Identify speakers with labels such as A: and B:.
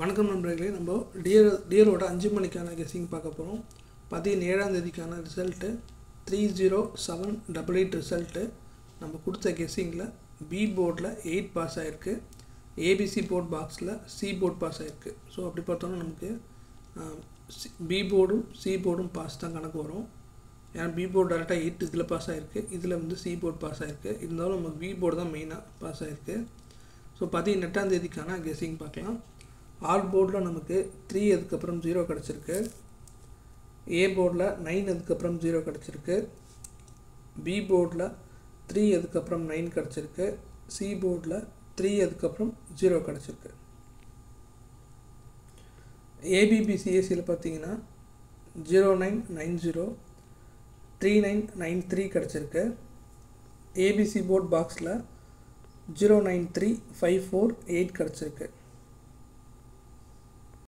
A: வணக்கம் நண்பர்களே. நம்ம டியரோட 5 மணிக்கான கெஸ்ஸிங் பார்க்க போகிறோம். 17ஆம் தேதிக்கான ரிசல்ட்டு 30788 ரிசல்ட்டு. நம்ம கொடுத்த கெஸ்ஸிங்கில் பி போர்டில் 8 பாஸ் ஆகிருக்கு, ஏபிசி போர்ட் பாக்ஸில் சி போர்ட் பாஸ் ஆகிருக்கு. ஸோ அப்படி பார்த்தோன்னா நமக்கு பி போர்டும் சி போர்டும் பாஸ் தான் கணக்கு வரும். ஏன்னா பி போர்டு டேரெக்டாக 8 இதில் பாஸ் ஆகிருக்கு, இதில் சி போர்ட் பாஸ் ஆகிருக்கு. இருந்தாலும் நமக்கு பி போர்டு தான் மெயினாக பாஸ் ஆகிருக்கு. ஸோ 18ஆம் தேதிக்கான கெஸ்ஸிங் பார்க்கலாம். ஆல் போர்டில் நமக்கு 3 அதுக்கப்புறம் 0 கிடச்சிருக்கு, ஏ போர்டில் 9 அதுக்கப்புறம் 0 கிடச்சிருக்கு, பி போர்டில் 3 அதுக்கப்புறம் 9 கிடச்சிருக்கு, சி போர்டில் 3 அதுக்கப்புறம் 0 கிடச்சிருக்கு. ஏபிபிசிஎஸ்சியில் பார்த்தீங்கன்னா 0990 3993 கிடச்சிருக்கு. ஏபிசி போர்ட் பாக்ஸில் 093548 கிடச்சிருக்கு.